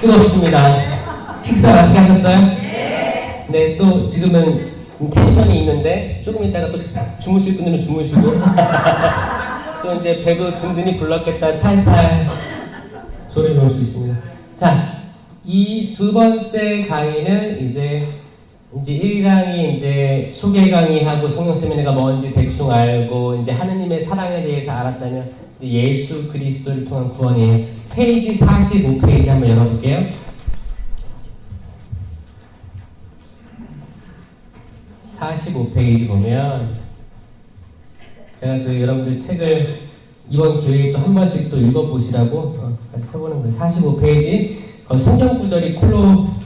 뜨겁습니다. 식사 맛있게 하셨어요? 네, 또 지금은 텐션이 있는데 조금 있다가 또 주무실 분들은 주무시고 또 이제 배도 든든히 불렀겠다 살살 소리 넣을 수 있습니다. 자, 이 두 번째 강의는 이제 1강이 이제 소개 강의하고 성령 세미나가 뭔지 대충 알고 이제 하느님의 사랑에 대해서 알았다면 이제 예수 그리스도를 통한 구원이에요. 페이지 45페이지 한번 열어볼게요. 45페이지 보면 제가 그 여러분들 책을 이번 기회에 또 한 번씩 또 읽어보시라고 같이 펴보는 거예요. 45페이지 성경 구절이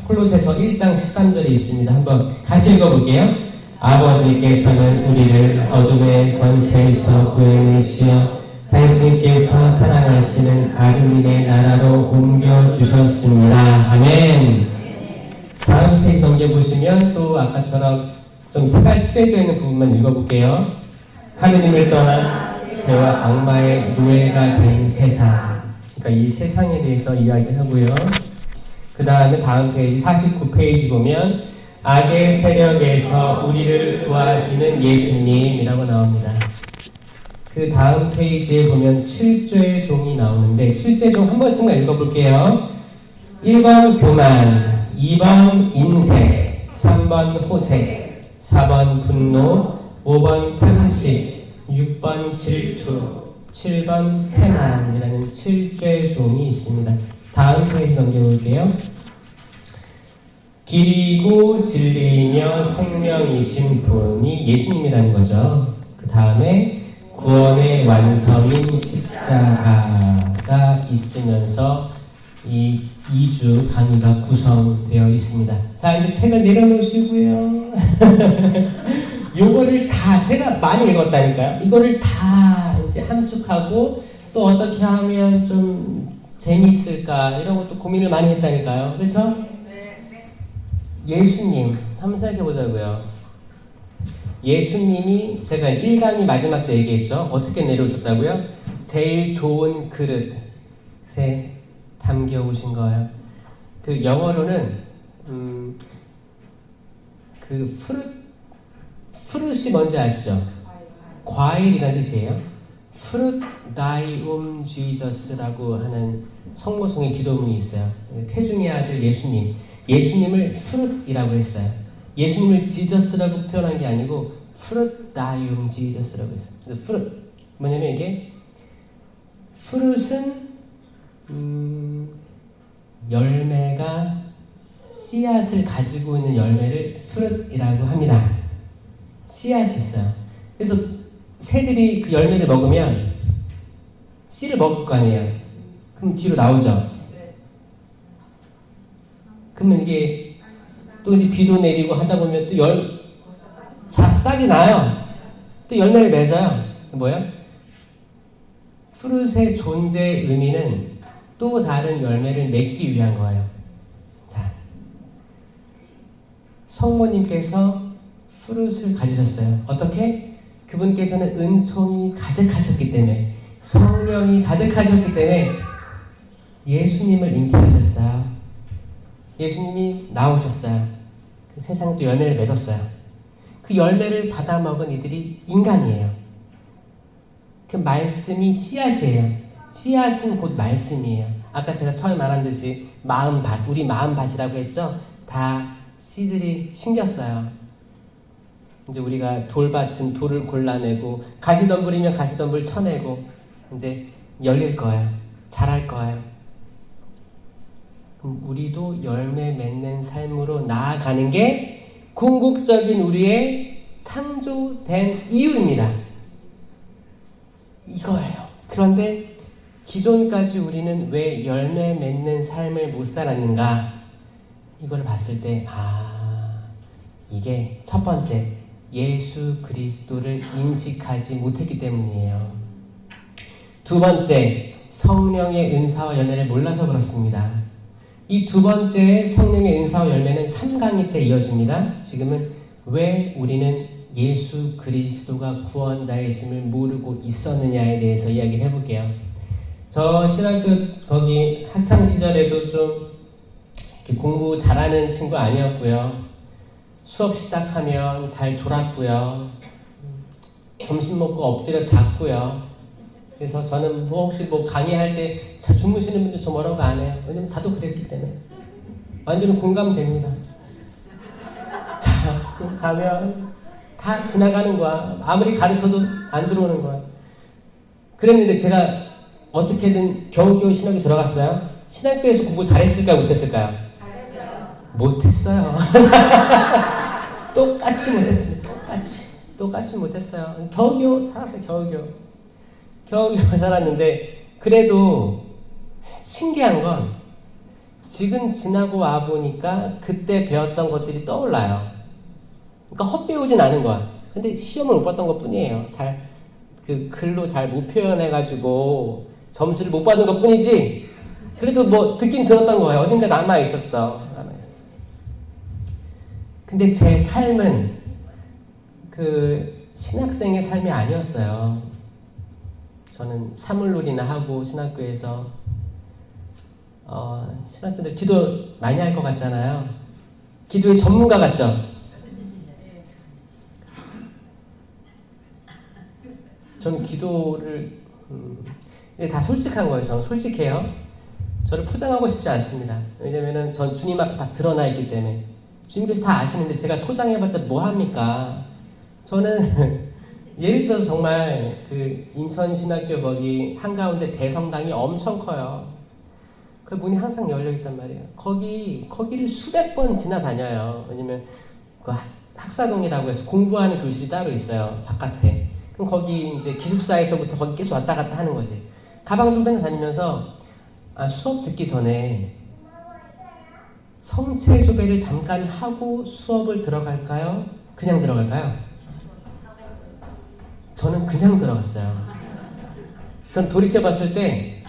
콜로새서 1장 13절에 있습니다. 한번 같이 읽어볼게요. 아버지께서는 우리를 어둠의 권세에서 구해내시어 당신께서 사랑하시는 아드님의 나라로 옮겨주셨습니다. 아멘. 다음 페이지 넘겨보시면 또 아까처럼 좀 색깔 칠해져 있는 부분만 읽어볼게요. 하느님을 떠나 죄와 악마의 노예가 된 세상. 그러니까 이 세상에 대해서 이야기를 하고요. 그 다음에 다음 페이지 49페이지 보면 악의 세력에서 우리를 구하시는 예수님이라고 나옵니다. 그 다음 페이지에 보면 7죄 종이 나오는데 7죄 종 한 번씩만 읽어볼게요. 1번 교만, 2번 인색, 3번 호색, 4번 분노, 5번 탐식, 6번 질투, 7번 태난이라는 7죄 종이 있습니다. 다음 페이지 넘겨볼게요. 길이고 진리이며 생명이신 분이 예수님이라는 거죠. 그 다음에 구원의 완성인 십자가가 있으면서 이 2주 강의가 구성되어 있습니다. 자, 이제 책을 내려놓으시고요. 요거를 다 제가 많이 읽었다니까요. 이거를 다 이제 함축하고 또 어떻게 하면 좀 재미있을까 이런 것도 고민을 많이 했다니까요. 그렇죠? 예수님 한번 생각해 보자고요. 예수님이 제가 1강의 마지막 때 얘기했죠. 어떻게 내려오셨다고요? 제일 좋은 그릇에 담겨 오신 거예요. 그 영어로는 그 프룻이 뭔지 아시죠? 과일이라는 뜻이에요. 프룻 다이움 지저스라고 하는 성모성의 기도문이 있어요. 태중의 아들 예수님을 프룻이라고 했어요. 예수님을 지저스라고 표현한 게 아니고 프룻 다이움 지저스라고 했어요. 그래서 프룻 뭐냐면 이게 프룻은 열매가 씨앗을 가지고 있는 열매를 프룻이라고 합니다. 씨앗이 있어요. 그래서 새들이 그 열매를 먹으면 씨를 먹을 거 아니에요. 그럼 뒤로 나오죠. 그러면 이게 또 이제 비도 내리고 하다 보면 또 싹이 나요. 또 열매를 맺어요. 뭐예요? 프룻의 존재 의미는 또 다른 열매를 맺기 위한 거예요. 자, 성모님께서 프룻을 가지셨어요. 어떻게? 그분께서는 은총이 가득하셨기 때문에, 성령이 가득하셨기 때문에 예수님을 잉태하셨어요. 예수님이 나오셨어요. 그 세상에 또 열매를 맺었어요. 그 열매를 받아먹은 이들이 인간이에요. 그 말씀이 씨앗이에요. 씨앗은 곧 말씀이에요. 아까 제가 처음에 말한 듯이 마음밭, 우리 마음밭이라고 했죠? 다 씨들이 심겼어요. 이제 우리가 돌밭은 돌을 골라내고 가시덤불이면 가시덤불 쳐내고 이제 열릴 거예요. 자랄 거예요. 그럼 우리도 열매 맺는 삶으로 나아가는 게 궁극적인 우리의 창조된 이유입니다. 이거예요. 그런데 기존까지 우리는 왜 열매 맺는 삶을 못 살았는가? 이걸 봤을 때 이게 첫 번째, 예수 그리스도를 인식하지 못했기 때문이에요. 두 번째, 성령의 은사와 열매를 몰라서 그렇습니다. 이 두 번째 성령의 은사와 열매는 3강의 때 이어집니다. 지금은 왜 우리는 예수 그리스도가 구원자이심을 모르고 있었느냐에 대해서 이야기를 해볼게요. 저 신학교 거기 학창시절에도 좀 공부 잘하는 친구 아니었고요. 수업 시작하면 잘 졸았고요. 점심 먹고 엎드려 잤고요. 그래서 저는 뭐 혹시 뭐 강의할 때 주무시는 분들 저 뭐라고 안 해요. 왜냐면 저도 그랬기 때문에. 완전히 공감됩니다. 자면 다 지나가는 거야. 아무리 가르쳐도 안 들어오는 거야. 그랬는데 제가 어떻게든 겨우겨우 신학교 들어갔어요. 신학교에서 공부 잘했을까요? 못했을까요? 잘했어요. 못했어요. 똑같이 못했어요. 똑같이 못했어요. 겨우겨우 살았어요. 겨우겨우 살았는데 그래도 신기한 건 지금 지나고 와보니까 그때 배웠던 것들이 떠올라요. 그러니까 헛배우진 않은 거야. 근데 시험을 못 봤던 것 뿐이에요. 글로 잘 못 표현해가지고 점수를 못 받는 것 뿐이지. 그래도 뭐 듣긴 들었던 거예요. 어딘가 남아있었어. 근데 제 삶은 신학생의 삶이 아니었어요. 저는 사물놀이나 하고 신학교에서 신학생들 기도 많이 할 것 같잖아요. 기도의 전문가 같죠? 저는 기도를 다 솔직한 거예요. 저는 솔직해요. 저를 포장하고 싶지 않습니다. 왜냐면은 전 주님 앞에 다 드러나 있기 때문에 주님께서 다 아시는데 제가 포장해봤자 뭐 합니까? 저는 예를 들어서 정말 인천 신학교 거기 한가운데 대성당이 엄청 커요. 그 문이 항상 열려 있단 말이에요. 거기를 수백 번 지나다녀요. 왜냐면 그 학사동이라고 해서 공부하는 교실이 따로 있어요. 바깥에. 그럼 거기 이제 기숙사에서부터 거기 계속 왔다 갔다 하는 거지. 가방도 맨날 다니면서 수업 듣기 전에 성체조배를 잠깐 하고 수업을 들어갈까요? 그냥 들어갈까요? 저는 그냥 들어갔어요. 전 돌이켜봤을 때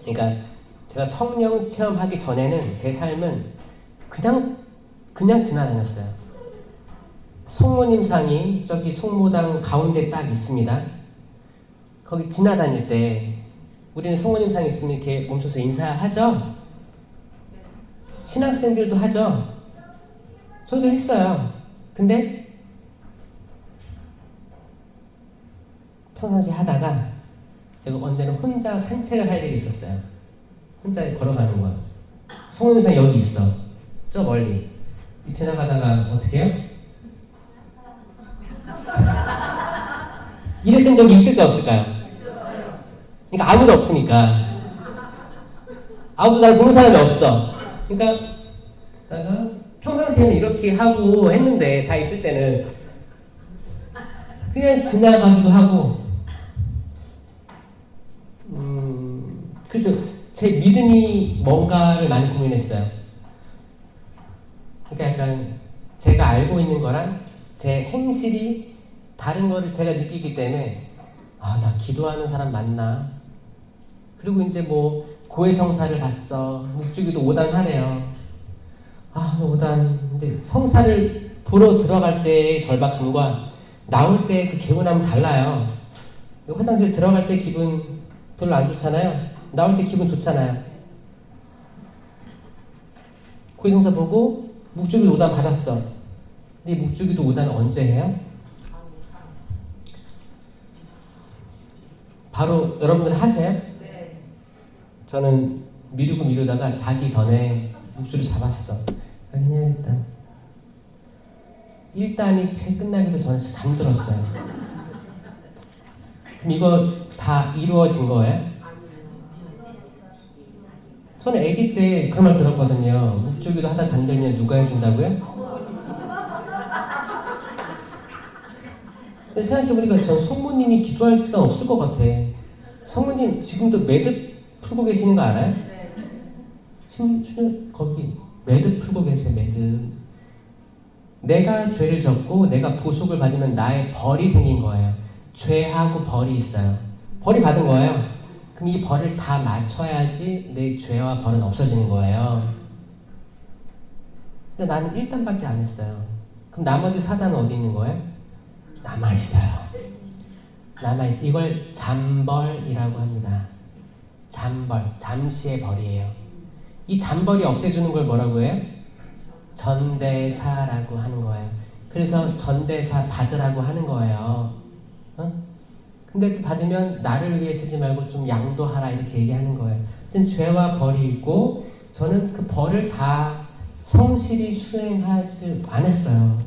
그러니까 제가 성령 체험하기 전에는 제 삶은 그냥 지나다녔어요. 성모님상이 저기 성모당 가운데 딱 있습니다. 거기 지나다닐 때 우리는 성모님상이 있으면 이렇게 멈춰서 인사하죠? 신학생들도 하죠? 저도 했어요. 근데 평상시 하다가 제가 언제는 혼자 산책을 할 일이 있었어요. 혼자 걸어가는 거야. 성모님상 여기 있어. 저 멀리. 지나가다가 어떻게 해요? 이랬던 적이 있을까요? 없을까요? 그러니까 아무도 없으니까. 아무도 날 보는 사람이 없어. 그러니까 내가 평상시에는 이렇게 하고 했는데 다 있을 때는 그냥 지나가기도 하고 그죠. 제 믿음이 뭔가를 많이 고민했어요. 그러니까 약간 제가 알고 있는 거랑 제 행실이 다른 거를 제가 느끼기 때문에 나 기도하는 사람 맞나? 그리고 이제 뭐 고해성사를 갔어. 묵주기도 5단 하래요. 5단. 근데 성사를 보러 들어갈 때의 절박함과 나올 때 그 개운함은 달라요. 화장실 들어갈 때 기분 별로 안 좋잖아요. 나올 때 기분 좋잖아요. 고해성사 보고 묵주기도 5단 받았어. 근데 묵주기도 5단은 언제 해요? 바로 여러분들 하세요? 네. 저는 미루다가 자기 전에 묵주를 잡았어. 그냥 일단이 채 끝나기도 전에 잠들었어요. 그럼 이거 다 이루어진 거예요? 저는 아기 때 그런 말 들었거든요. 묵주기도 하다 잠들면 누가 해준다고요? 근데 생각해보니까 전 성모님이 기도할 시간 없을 것 같아. 성모님 지금도 매듭 풀고 계시는 거 알아요? 네. 거기 매듭 풀고 계세요. 매듭. 내가 죄를 졌고 내가 보속을 받으면 나의 벌이 생긴 거예요. 죄하고 벌이 있어요. 벌이 받은 거예요. 그럼 이 벌을 다 맞춰야지 내 죄와 벌은 없어지는 거예요. 근데 나는 1단밖에 안 했어요. 그럼 나머지 4단은 어디 있는 거예요? 남아있어요. 이걸 잠벌이라고 합니다. 잠벌, 잠시의 벌이에요. 이 잠벌이 없애주는 걸 뭐라고 해요? 전대사라고 하는 거예요. 그래서 전대사 받으라고 하는 거예요. 어? 근데 또 받으면 나를 위해 쓰지 말고 좀 양도하라 이렇게 얘기하는 거예요. 어쨌든 죄와 벌이 있고 저는 그 벌을 다 성실히 수행하지 않았어요.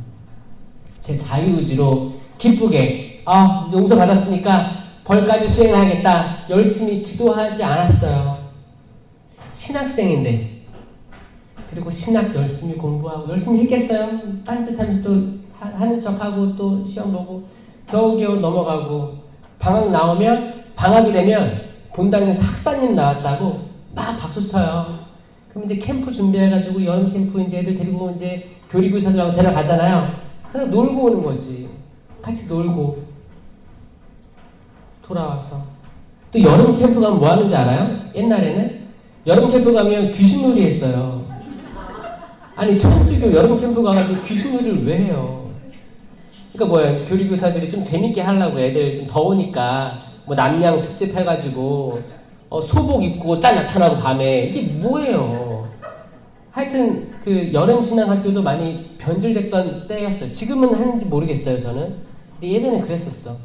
제 자유의지로 기쁘게 용서받았으니까 벌까지 수행하겠다 열심히 기도하지 않았어요. 신학생인데 그리고 신학 열심히 공부하고 열심히 했겠어요. 딴짓하면서 또 하는 척하고 또 시험 보고 겨우겨우 넘어가고 방학 나오면 방학이 되면 본당에서 학사님 나왔다고 막 박수 쳐요. 그럼 이제 캠프 준비해가지고 여름 캠프 이제 애들 데리고 이제 교리교사들하고 데려가잖아요. 그래서 놀고 오는 거지. 같이 놀고 돌아와서 또 여름 캠프 가면 뭐 하는지 알아요? 옛날에는 여름 캠프 가면 귀신놀이 했어요. 아니 천주교 여름 캠프 가가지고 귀신놀이를 왜 해요? 그러니까 뭐야 교리교사들이 좀 재밌게 하려고 애들 좀 더우니까 뭐 남양 특집 해가지고 소복 입고 짠 나타나고 밤에 이게 뭐예요? 하여튼 그 여름 신앙학교도 많이 변질됐던 때였어요. 지금은 하는지 모르겠어요 저는. 근데 예전에 그랬었어.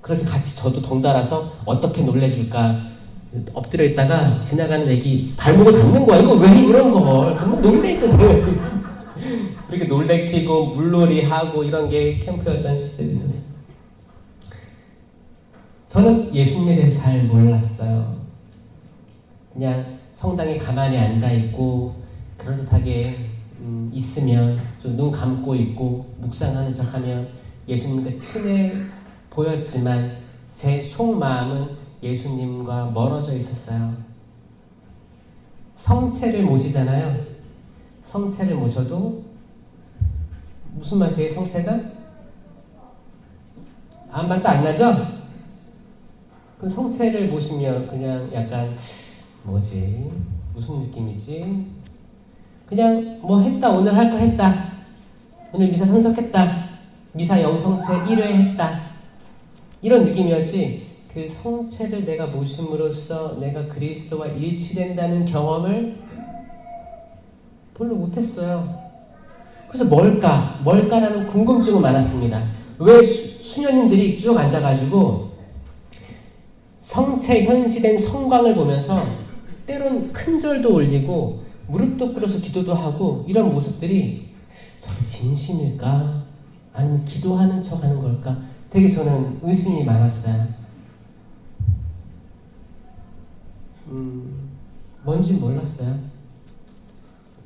그렇게 같이 저도 덩달아서 어떻게 놀래줄까 엎드려 있다가 지나가는 애기 발목을 잡는 거야. 이거 왜 이런 걸? 그러면 놀래잖아요. 이렇게 놀래키고 물놀이 하고 이런 게 캠프였던 시절이 있었어요. 저는 예수님에 대해서 잘 몰랐어요. 그냥 성당에 가만히 앉아있고 그럴듯하게 있으면 좀 눈 감고 있고 묵상하는 척하면 예수님과 친해 보였지만 제 속마음은 예수님과 멀어져 있었어요. 성체를 모시잖아요. 성체를 모셔도 무슨 맛이에요 성체가? 아무 맛도 안 나죠? 그 성체를 모시면 그냥 약간 뭐지? 무슨 느낌이지? 그냥 뭐 했다 오늘 할 거 했다 오늘 미사 참석했다 미사 영성체 1회 했다 이런 느낌이었지 그 성체를 내가 모심으로써 내가 그리스도와 일치된다는 경험을 별로 못했어요. 그래서 뭘까라는 궁금증은 많았습니다. 왜 수녀님들이 쭉 앉아가지고 성체 현시된 성광을 보면서 때론 큰 절도 올리고 무릎도 꿇어서 기도도 하고 이런 모습들이 저게 진심일까? 아니면 기도하는 척 하는 걸까? 되게 저는 의심이 많았어요. 뭔지 몰랐어요.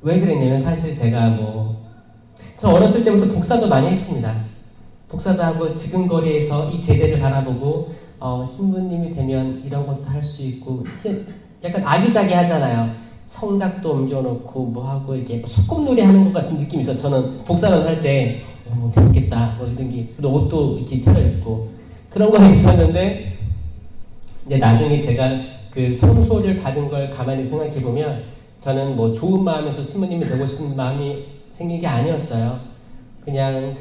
왜 그랬냐면 사실 제가 저 어렸을 때부터 복사도 많이 했습니다. 복사도 하고 지금 거리에서 이 제대를 바라보고 신부님이 되면 이런 것도 할 수 있고 약간 아기자기 하잖아요. 성작도 옮겨놓고 뭐하고 이렇게 소꿉놀이 하는 것 같은 느낌이 있어요. 저는 복사만 할 때 재밌겠다 이런 게 그리고 옷도 이렇게 차려입고 그런 거 있었는데 이제 나중에 제가 그 성소를 받은 걸 가만히 생각해 보면 저는 좋은 마음에서 신부님이 되고 싶은 마음이 생긴 게 아니었어요. 그냥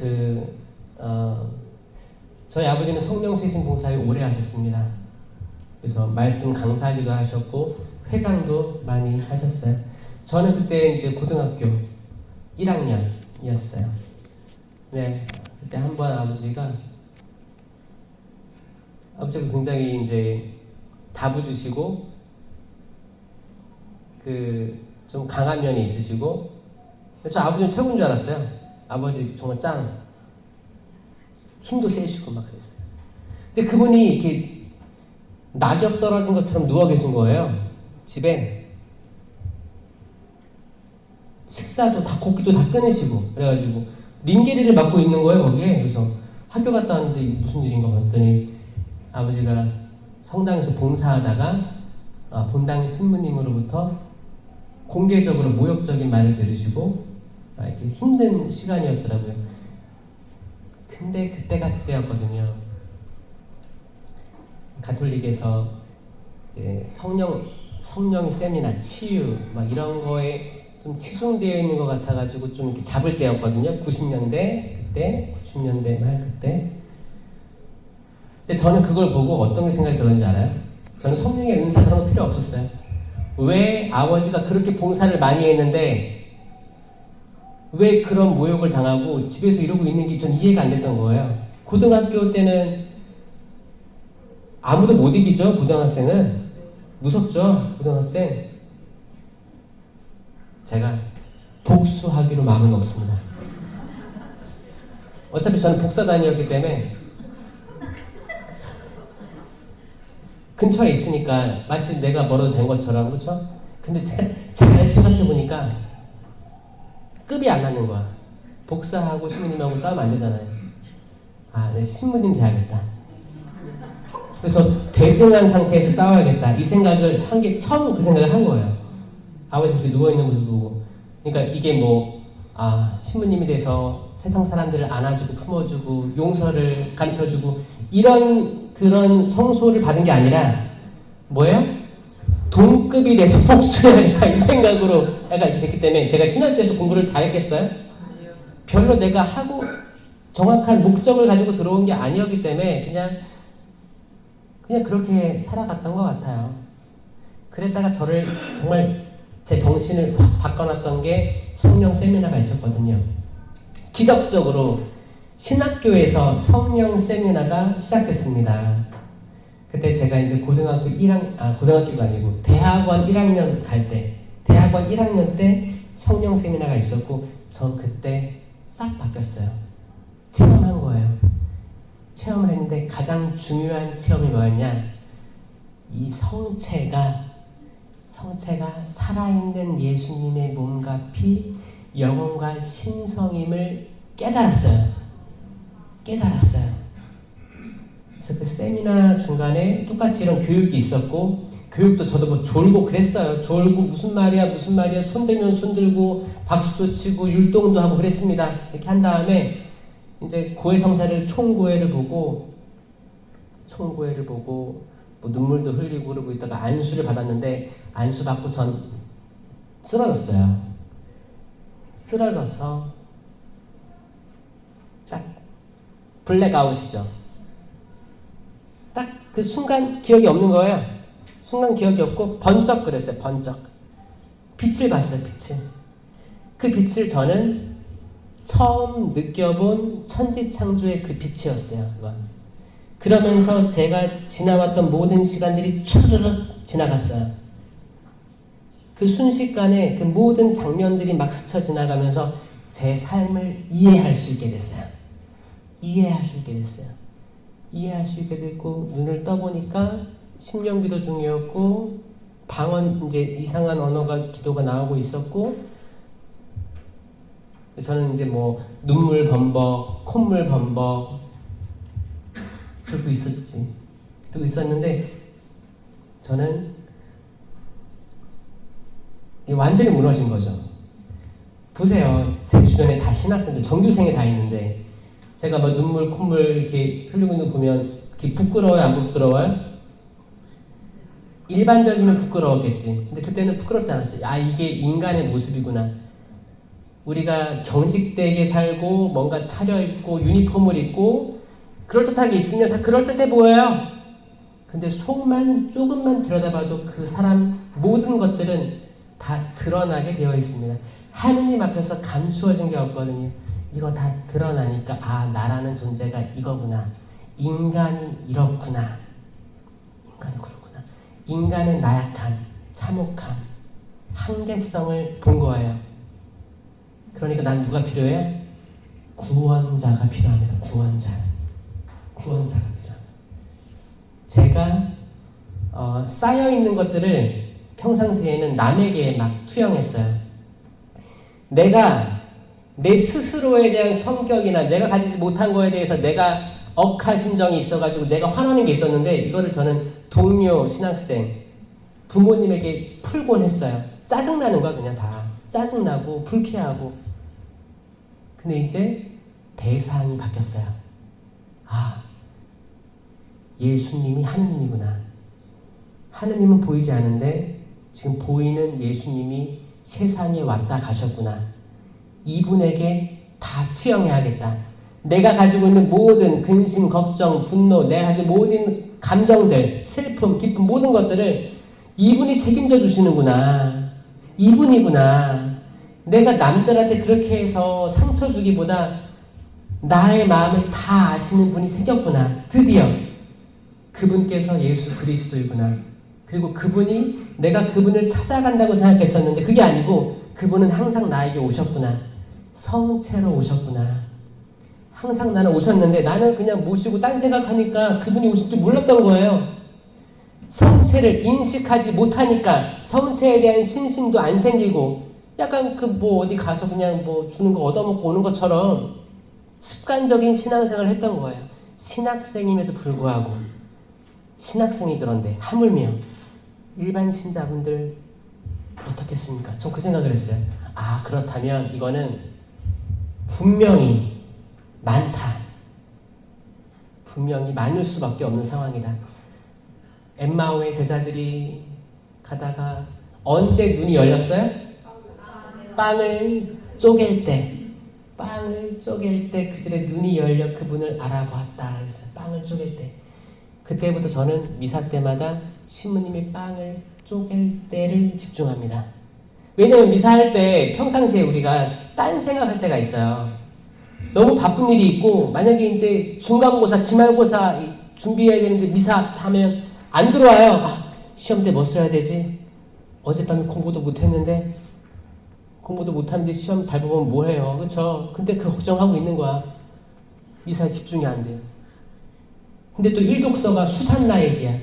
저희 아버지는 성령세신 봉사에 오래 하셨습니다. 그래서 말씀 강사하기도 하셨고 회장도 많이 하셨어요. 저는 그때 이제 고등학교 1학년이었어요. 네, 그때 한번 아버지가 굉장히 이제 다부주시고 좀 강한 면이 있으시고 저 아버지는 최고인 줄 알았어요. 아버지 정말 짱 힘도 세시고 막 그랬어요. 근데 그분이 이렇게 낙엽 떨어진 것처럼 누워 계신 거예요. 집에 식사도 다 고기도 다 끊으시고 그래가지고 링게리를 맡고 있는 거예요 거기에. 그래서 학교 갔다 왔는데 이게 무슨 일인가 봤더니 아버지가 성당에서 봉사하다가 본당 신부님으로부터 공개적으로 모욕적인 말을 들으시고 이렇게 힘든 시간이었더라고요. 근데 그때가 그때였거든요. 가톨릭에서 이제 성령의 세미나 치유 막 이런 거에 좀 치중되어 있는 것 같아가지고 좀 이렇게 잡을 때였거든요. 90년대 그때 90년대 말 그때. 근데 저는 그걸 보고 어떤 생각이 들었는지 알아요? 저는 성령의 은사 그런 거 필요 없었어요. 왜 아버지가 그렇게 봉사를 많이 했는데 왜 그런 모욕을 당하고 집에서 이러고 있는 게 전 이해가 안 됐던 거예요. 고등학교 때는 아무도 못 이기죠. 고등학생은 무섭죠. 고등학생. 제가 복수하기로 마음을 먹습니다. 어차피 저는 복사단이었기 때문에 근처에 있으니까 마치 내가 멀어도 된 것처럼, 그렇죠? 근데 잘 생각해보니까 급이 안 맞는 거야. 복사하고 신부님하고 싸우면 안 되잖아요. 아, 내 신부님 돼야겠다. 그래서 대등한 상태에서 싸워야겠다. 이 생각을 처음 그 생각을 한 거예요. 아버지 이렇게 누워있는 모습 보고. 그러니까 이게 신부님이 돼서 세상 사람들을 안아주고 품어주고 용서를 가르쳐주고 그런 성소를 받은 게 아니라 뭐예요? 동급이 돼서 복수해야겠다 이 생각으로 약간 됐기 때문에 제가 신학 때에서 공부를 잘했겠어요? 별로 내가 하고 정확한 목적을 가지고 들어온 게 아니었기 때문에 그냥 그렇게 살아갔던 것 같아요. 그랬다가 저를 정말 제 정신을 확 바꿔놨던 게 성령 세미나가 있었거든요. 기적적으로 신학교에서 성령 세미나가 시작됐습니다. 그때 제가 이제 고등학교가 아니고 대학원 1학년 대학원 1학년 때 성령 세미나가 있었고, 전 그때 싹 바뀌었어요. 체험한 거예요. 체험을 했는데 가장 중요한 체험이 뭐였냐? 이 성체가 살아있는 예수님의 몸과 피, 영혼과 신성임을 깨달았어요. 그래서 그 세미나 중간에 똑같이 이런 교육이 있었고, 교육도 저도 뭐 졸고 그랬어요. 졸고 무슨 말이야 손들면 손들고 박수도 치고 율동도 하고 그랬습니다. 이렇게 한 다음에 이제 고해성사를 총고해를 보고 뭐 눈물도 흘리고 그러고 있다가 안수를 받았는데, 안수 받고 전 쓰러졌어요. 쓰러져서 딱 블랙아웃이죠. 딱 그 순간 기억이 없는 거예요. 순간 기억이 없고 번쩍 그랬어요. 번쩍 빛을 봤어요. 그 빛을 저는 처음 느껴본 천지창조의 그 빛이었어요. 그건. 그러면서 제가 지나왔던 모든 시간들이 추르륵 지나갔어요. 그 순식간에 그 모든 장면들이 막 스쳐 지나가면서 제 삶을 이해할 수 있게 됐어요. 이해할 수 있게 됐고, 눈을 떠보니까 심령기도 중이었고, 이제 이상한 기도가 나오고 있었고, 저는 이제 뭐 눈물 범벅, 콧물 범벅 그러고 있었는데, 저는 완전히 무너진 거죠. 보세요. 제 주변에 다 신학생들, 정규생이 다 있는데, 제가 막 눈물, 콧물 이렇게 흘리고 있는 거 보면 이렇게 부끄러워요? 안 부끄러워요? 일반적이면 부끄러웠겠지. 근데 그때는 부끄럽지 않았어요. 이게 인간의 모습이구나. 우리가 경직되게 살고 뭔가 차려입고 유니폼을 입고 그럴듯하게 있으면 다 그럴듯해 보여요. 근데 속만 조금만 들여다봐도 그 사람 모든 것들은 다 드러나게 되어 있습니다. 하느님 앞에서 감추어진 게 없거든요. 이거 다 드러나니까 나라는 존재가 이거구나. 인간이 이렇구나. 인간의 나약함, 참혹함, 한계성을 본 거예요. 그러니까 난 누가 필요해요? 구원자가 필요합니다. 구원자가 필요합니다. 제가 쌓여있는 것들을 평상시에는 남에게 막 투영했어요. 내 스스로에 대한 성격이나 내가 가지지 못한 거에 대해서 내가 억하심정이 있어가지고 내가 화나는 게 있었는데, 이거를 저는 동료 신학생 부모님에게 풀곤 했어요. 짜증나는 거야. 그냥 다 짜증나고 불쾌하고. 근데 이제 대상이 바뀌었어요. 예수님이 하느님이구나. 하느님은 보이지 않는데 지금 보이는 예수님이 세상에 왔다 가셨구나. 이분에게 다 투영해야겠다. 내가 가지고 있는 모든 근심, 걱정, 분노, 내가 가지고 모든 감정들, 슬픔, 기쁨, 모든 것들을 이분이 책임져 주시는구나. 이분이구나. 내가 남들한테 그렇게 해서 상처 주기보다 나의 마음을 다 아시는 분이 생겼구나. 드디어 그분께서 예수 그리스도이구나. 그리고 그분이 내가 그분을 찾아간다고 생각했었는데 그게 아니고 그분은 항상 나에게 오셨구나. 성체로 오셨구나. 항상 나는 오셨는데 나는 그냥 모시고 딴 생각하니까 그분이 오실 줄 몰랐던 거예요. 성체를 인식하지 못하니까 성체에 대한 신심도 안 생기고 약간 그 뭐 어디 가서 그냥 뭐 주는 거 얻어먹고 오는 것처럼 습관적인 신앙생활을 했던 거예요. 신학생임에도 불구하고 신학생이 그런데 하물며 일반 신자분들 어떻겠습니까? 전 그 생각을 했어요. 아 그렇다면 이거는 분명히 많다. 분명히 많을 수밖에 없는 상황이다. 엠마오의 제자들이 가다가 언제 눈이 열렸어요? 빵을 쪼갤 때 그들의 눈이 열려 그분을 알아보았다 그랬어요. 빵을 쪼갤 때. 그때부터 저는 미사 때마다 신부님이 빵을 쪼갤 때를 집중합니다. 왜냐하면 미사할 때 평상시에 우리가 딴 생각할 때가 있어요. 너무 바쁜 일이 있고 만약에 이제 중간고사, 기말고사 준비해야 되는데 미사 하면 안 들어와요. 아, 시험 때 뭐 써야 되지? 어젯밤에 공부도 못했는데 시험 잘 보면 뭐 해요? 그쵸? 근데 그 걱정하고 있는 거야. 미사에 집중이 안 돼요. 근데 또 1독서가 수산나 얘기야.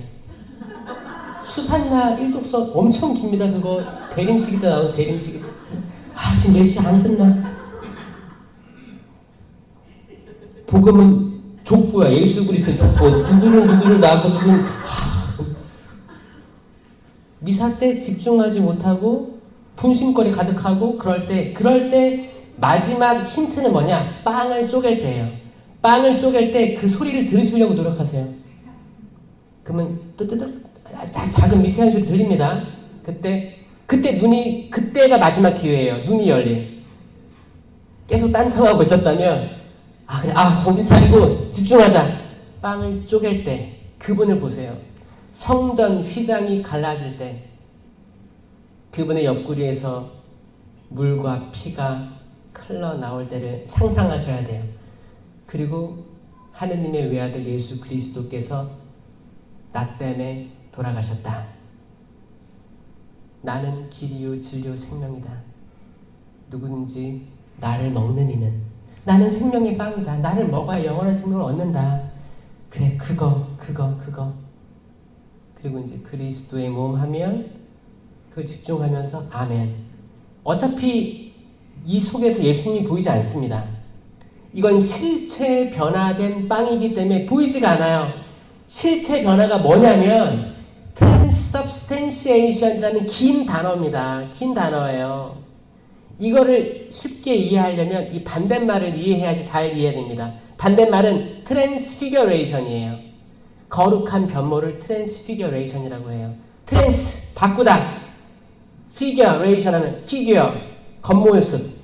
수산나 1독서 엄청 깁니다. 그거 대림식이 때 나오는 대림식이. 아 지금 몇 시 안 끝나. 복음은 족보야. 예수 그리스도의 족보. 누구를 낳고 누구를 미사 때 집중하지 못하고 분심거리 가득하고 그럴 때 마지막 힌트는 뭐냐? 빵을 쪼갤 때예요. 빵을 쪼갤 때 그 소리를 들으시려고 노력하세요. 그러면 뜨뜨득 작은 미세한 소리 들립니다. 그때가 마지막 기회예요. 눈이 열릴. 계속 딴청하고 있었다면 정신 차리고 집중하자. 빵을 쪼갤 때 그분을 보세요. 성전 휘장이 갈라질 때 그분의 옆구리에서 물과 피가 흘러나올 때를 상상하셔야 돼요. 그리고 하느님의 외아들 예수 그리스도께서 나 때문에 돌아가셨다. 나는 길이요 진리요 생명이다. 누구든지 나를 먹는 이는 나는 생명의 빵이다. 나를 먹어야 영원한 생명을 얻는다. 그래 그거 그리고 이제 그리스도의 몸 하면 그 집중하면서 아멘. 어차피 이 속에서 예수님이 보이지 않습니다. 이건 실체 변화된 빵이기 때문에 보이지가 않아요. 실체 변화가 뭐냐면 transubstantiation이라는 긴 단어입니다. 긴 단어예요. 이거를 쉽게 이해하려면 이 반대말을 이해해야지 잘 이해됩니다. 반대말은 transfiguration이에요. 거룩한 변모를 transfiguration이라고 해요. trans 바꾸다, figuration 하면 figure 겉모습.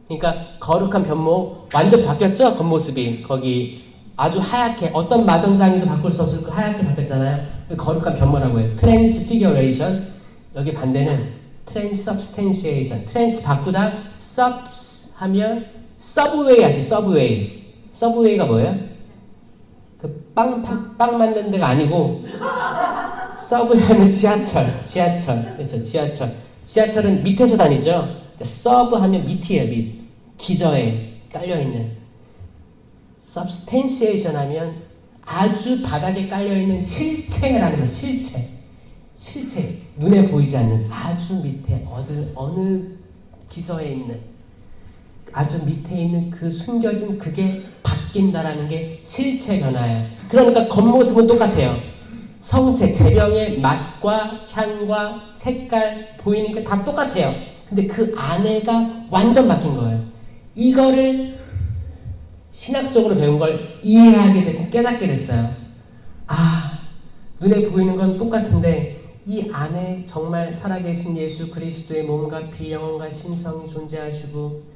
그러니까 거룩한 변모 완전 바뀌었죠? 겉모습이 거기 아주 하얗게 어떤 마정장이도 바꿀 수 없을 거 하얗게 바뀌었잖아요. 거룩한 변모라고 해요. transfiguration. 여기 반대는 transubstantiation. trans 바꾸다, subs 하면 subway 아시죠? subway. subway가 뭐예요? 그 빵 만드는 데가 아니고 서브웨이 하면 지하철. 그렇죠. 지하철은 밑에서 다니죠. 서브 하면 밑이에요. 밑. 기저에 깔려있는. substantiation 하면 아주 바닥에 깔려있는 실체라는 거예요. 실체. 눈에 보이지 않는 아주 밑에 어느 기저에 있는 아주 밑에 있는 그 숨겨진 그게 바뀐다라는 게 실체 변화예요. 그러니까 겉모습은 똑같아요. 성체, 제병의 맛과 향과 색깔 보이는 게 다 똑같아요. 근데 그 안에가 완전 바뀐 거예요. 이거를 신학적으로 배운 걸 이해하게 되고 깨닫게 됐어요. 눈에 보이는 건 똑같은데 이 안에 정말 살아계신 예수 그리스도의 몸과 피, 영혼과 심성이 존재하시고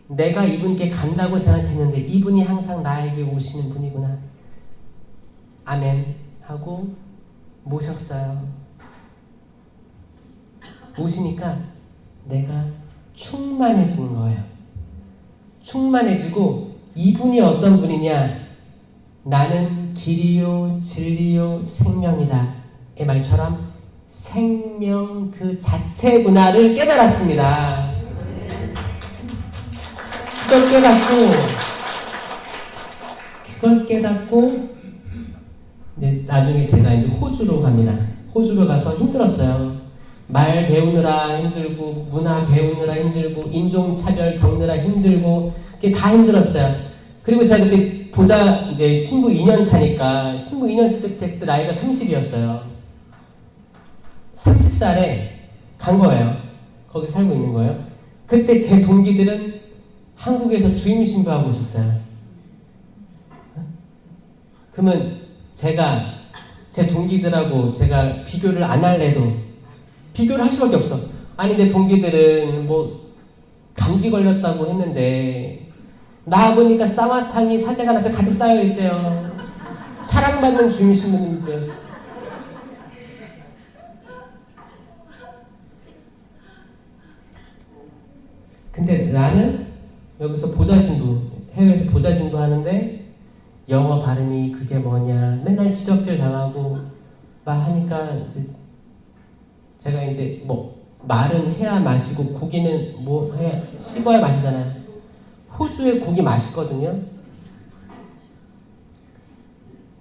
내가 이분께 간다고 생각했는데 이분이 항상 나에게 오시는 분이구나. 아멘 하고 모셨어요. 모시니까 내가 충만해지는 거예요. 충만해지고 이분이 어떤 분이냐? 나는 길이요 진리요 생명이다. 이 말처럼 생명 그 자체구나를 깨달았습니다. 그걸 깨닫고 이제 나중에 제가 이제 호주로 갑니다. 호주로 가서 힘들었어요. 말 배우느라 힘들고, 문화 배우느라 힘들고, 인종차별 겪느라 힘들고, 그게 다 힘들었어요. 그리고 제가 그때 보자, 이제 신부 2년 차니까, 신부 2년 차 때 그때 나이가 30이었어요. 30살에 간 거예요. 거기 살고 있는 거예요. 그때 제 동기들은 한국에서 주임 신부하고 있었어요. 그러면 제가 제 동기들하고 제가 비교를 안 할래도 비교를 할 수밖에 없어. 아니 내 동기들은 뭐 감기 걸렸다고 했는데 나 보니까 쌍화탕이 사제관 앞에 가득 쌓여있대요. 사랑받는 주임 신부님들이었어. 근데 나는 여기서 보좌신부, 해외에서 보좌신부 하는데 영어 발음이 그게 뭐냐 맨날 지적질 당하고 막 하니까 이제 제가 이제 뭐 말은 해야 마시고 고기는 뭐 해야 씹어야 마시잖아요. 호주에 고기 맛있거든요.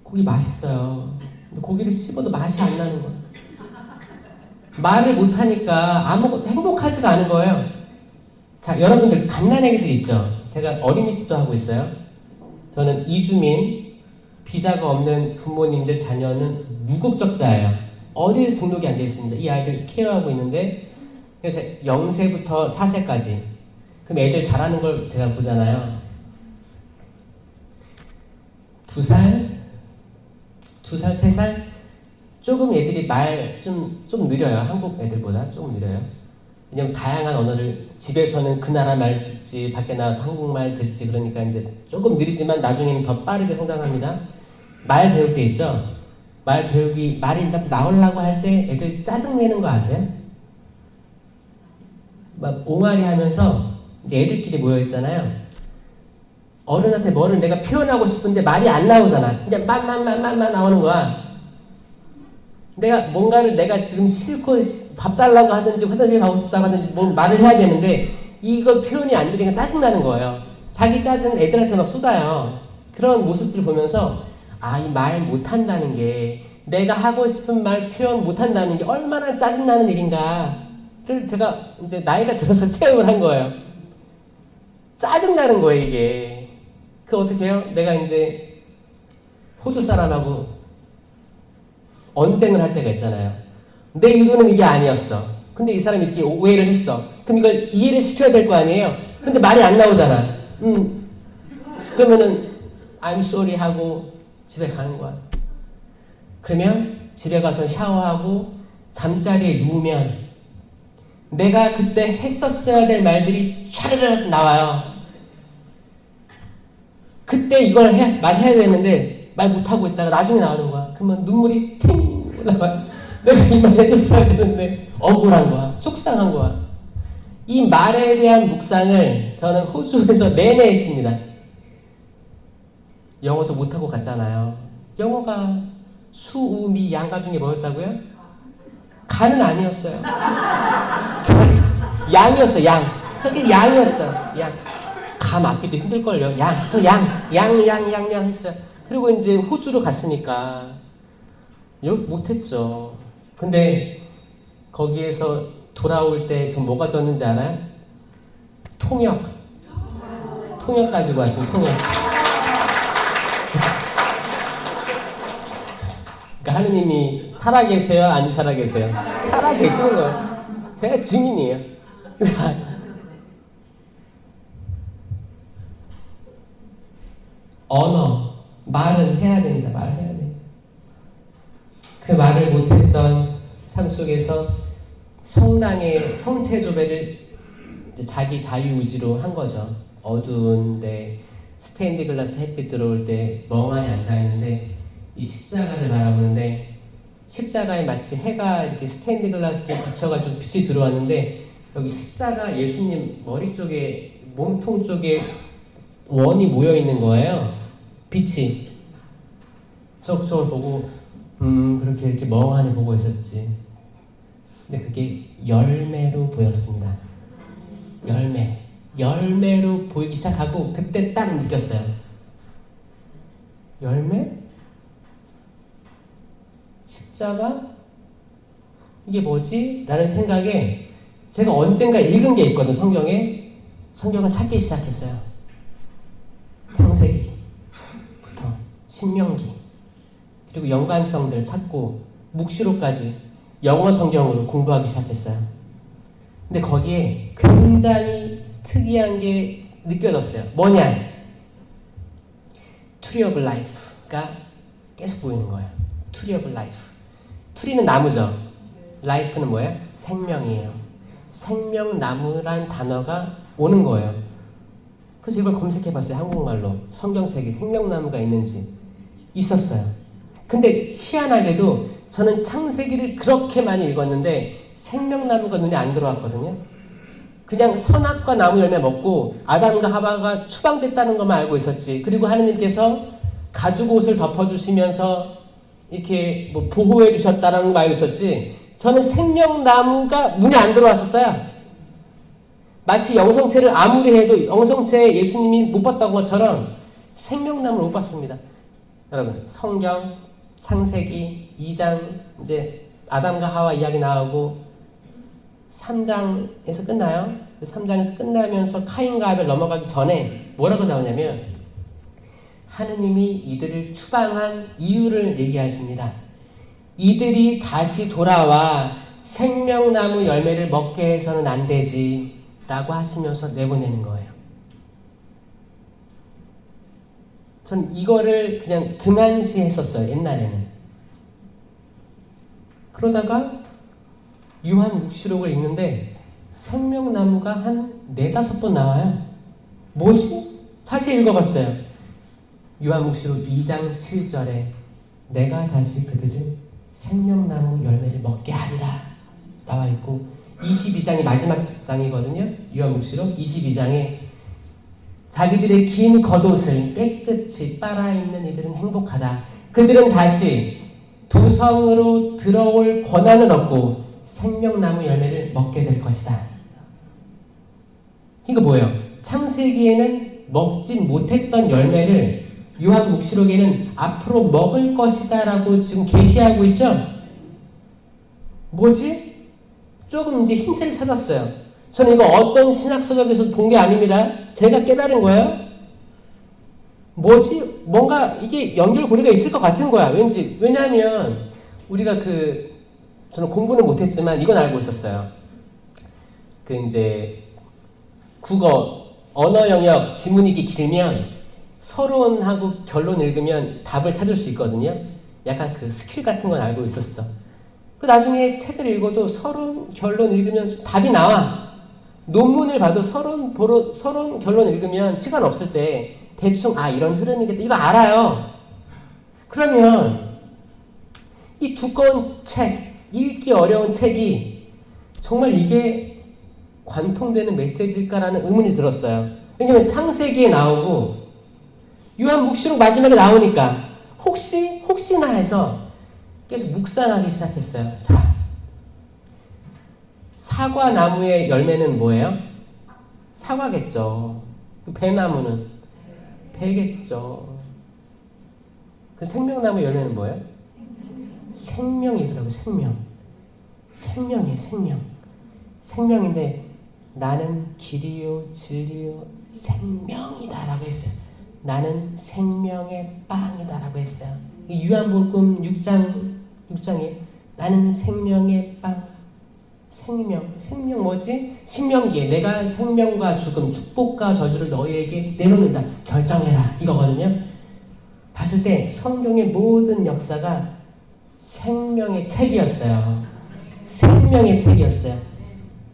고기 맛있어요. 근데 고기를 씹어도 맛이 안 나는 거예요. 말을 못하니까 아무것도 행복하지가 않은 거예요. 자, 여러분들 갓난아기들 있죠? 제가 어린이집도 하고 있어요. 저는 이주민, 비자가 없는 부모님들 자녀는 무국적자예요. 어디에 등록이 안 되어 있습니다. 이 아이들 케어하고 있는데 그래서 0세부터 4세까지 그럼 애들 잘하는 걸 제가 보잖아요. 2살, 3살 조금 애들이 말 좀 느려요. 한국 애들보다 조금 느려요. 왜냐면 다양한 언어를 집에서는 그 나라 말 듣지 밖에 나와서 한국말 듣지 그러니까 이제 조금 느리지만 나중에는 더 빠르게 성장합니다. 말 배울 때 있죠? 말 배우기, 말이 나오려고 할 때 애들 짜증내는 거 아세요? 막 옹알이 하면서 이제 애들끼리 모여있잖아요. 어른한테 뭐를 내가 표현하고 싶은데 말이 안 나오잖아. 그냥 만 나오는 거야. 내가 뭔가를 내가 지금 싫고 밥 달라고 하든지 화장실 가고 싶다고 하든지 뭘 말을 해야 되는데 이거 표현이 안 되니까 짜증나는 거예요. 자기 짜증을 애들한테 막 쏟아요. 그런 모습들을 보면서 아, 이 말 못한다는 게 내가 하고 싶은 말 표현 못한다는 게 얼마나 짜증나는 일인가를 제가 이제 나이가 들어서 체험을 한 거예요. 짜증나는 거예요, 이게. 그 어떻게 해요? 내가 이제 호주 사람하고 언쟁을 할 때가 있잖아요. 내 의도는 이게 아니었어. 근데 이 사람이 이렇게 오해를 했어. 그럼 이걸 이해를 시켜야 될 거 아니에요? 근데 말이 안 나오잖아. 그러면은 I'm sorry 하고 집에 가는 거야. 그러면 집에 가서 샤워하고 잠자리에 누우면 내가 그때 했었어야 될 말들이 촤르르 나와요. 그때 이걸 말해야 되는데 말 못하고 있다가 나중에 나오는 거야. 그러면 눈물이 팅 올라와. 내가 이 말 했었어야 되는데 억울한 거야. 속상한 거야. 이 말에 대한 묵상을 저는 호주에서 내내 했습니다. 영어도 못하고 갔잖아요. 영어가 수, 우, 미, 양가 중에 뭐였다고요? 가는 아니었어요. 양이었어, 양. 저게 양이었어, 양. 가 맞기도 힘들걸요. 양, 저 양 했어요. 그리고 이제 호주로 갔으니까 여기 못했죠. 근데 거기에서 돌아올 때 전 뭐가 졌는지 알아요? 통역 가지고 왔습니다. 통역. 그러니까 하느님이 살아계세요? 안 살아계세요? 살아계시는 거예요. 제가 증인이에요. 언어, 말은 해야 됩니다. 말해야 돼요. 그 말을 못했던 삶 속에서 성당의 성체조배를 자기 자유의지로 한 거죠. 어두운데 스테인드 글라스 햇빛 들어올 때 멍하니 앉아있는데 이 십자가를 바라보는데 십자가에 마치 해가 이렇게 스테인드 글라스에 비춰가지고 빛이 들어왔는데 여기 십자가 예수님 머리 쪽에 몸통 쪽에 원이 모여 있는 거예요. 빛이. 저걸 보고 그렇게 이렇게 멍하니 보고 있었지. 근데 그게 열매로 보였습니다. 열매로 보이기 시작하고 그때 딱 느꼈어요. 열매? 십자가? 이게 뭐지? 라는 생각에 제가 언젠가 읽은 게 있거든. 성경을 찾기 시작했어요. 창세기부터 신명기 그리고 연관성들 찾고 묵시록까지 영어 성경으로 공부하기 시작했어요. 근데 거기에 굉장히 특이한 게 느껴졌어요. 뭐냐? Tree of Life가 계속 보이는 거예요. Tree of Life. Tree는 나무죠. Life는 뭐예요? 생명이에요. 생명나무란 단어가 오는 거예요. 그래서 이걸 검색해봤어요. 한국말로. 성경책에 생명나무가 있는지. 있었어요. 근데 희한하게도 저는 창세기를 그렇게 많이 읽었는데 생명나무가 눈에 안 들어왔거든요. 그냥 선악과 나무 열매 먹고 아담과 하와가 추방됐다는 것만 알고 있었지. 그리고 하느님께서 가죽 옷을 덮어주시면서 이렇게 뭐 보호해 주셨다는 거 알고 있었지. 저는 생명나무가 눈에 안 들어왔었어요. 마치 영성체를 아무리 해도 영성체에 예수님이 못 봤던 것처럼 생명나무를 못 봤습니다. 여러분, 성경 창세기 2장 이제 아담과 하와 이야기 나오고 3장에서 끝나요. 3장에서 끝나면서 카인과 아벨 넘어가기 전에 뭐라고 나오냐면 하느님이 이들을 추방한 이유를 얘기하십니다. 이들이 다시 돌아와 생명나무 열매를 먹게 해서는 안 되지 라고 하시면서 내보내는 거예요. 전 이거를 그냥 등한시했었어요. 옛날에는. 그러다가 요한묵시록을 읽는데 생명나무가 한 4-5번 나와요. 뭐지? 자세히 읽어봤어요. 요한묵시록 2장 7절에 내가 다시 그들을 생명나무 열매를 먹게 하리라 나와 있고 22장이 마지막 장이거든요. 요한묵시록 22장에 자기들의 긴 겉옷을 깨끗이 빨아입는 이들은 행복하다. 그들은 다시 도성으로 들어올 권한은 없고 생명나무 열매를 먹게 될 것이다. 이거 뭐예요? 창세기에는 먹지 못했던 열매를 요한묵시록에는 앞으로 먹을 것이다 라고 지금 계시하고 있죠? 뭐지? 조금 이제 힌트를 찾았어요. 저는 이거 어떤 신학서적에서 본 게 아닙니다. 제가 깨달은 거예요. 뭐지? 뭔가 이게 연결고리가 있을 것 같은 거야. 왠지. 왜냐하면 우리가 저는 공부는 못했지만 이건 알고 있었어요. 이제 국어, 언어 영역 지문이 길면 서론하고 결론 읽으면 답을 찾을 수 있거든요. 약간 스킬 같은 건 알고 있었어. 나중에 책을 읽어도 서론, 결론 읽으면 답이 나와. 논문을 봐도 서론, 결론 읽으면 시간 없을 때 대충 이런 흐름이겠다. 이거 알아요. 그러면 이 두꺼운 책, 읽기 어려운 책이 정말 이게 관통되는 메시지일까라는 의문이 들었어요. 왜냐면 창세기에 나오고 요한묵시록 마지막에 나오니까 혹시나 해서 계속 묵상하기 시작했어요. 자, 사과나무의 열매는 뭐예요? 사과겠죠. 배나무는 배겠죠. 생명나무 열매는 뭐예요? 생명이더라고요. 생명이에요. 생명인데 나는 길이요 진리요 생명이다 라고 했어요. 나는 생명의 빵이다 라고 했어요. 요한복음 6장에 나는 생명의 빵, 생명 뭐지? 신명기에 내가 생명과 죽음, 축복과 저주를 너희에게 내놓는다. 결정해라. 이거거든요. 봤을 때 성경의 모든 역사가 생명의 책이었어요. 생명의 책이었어요.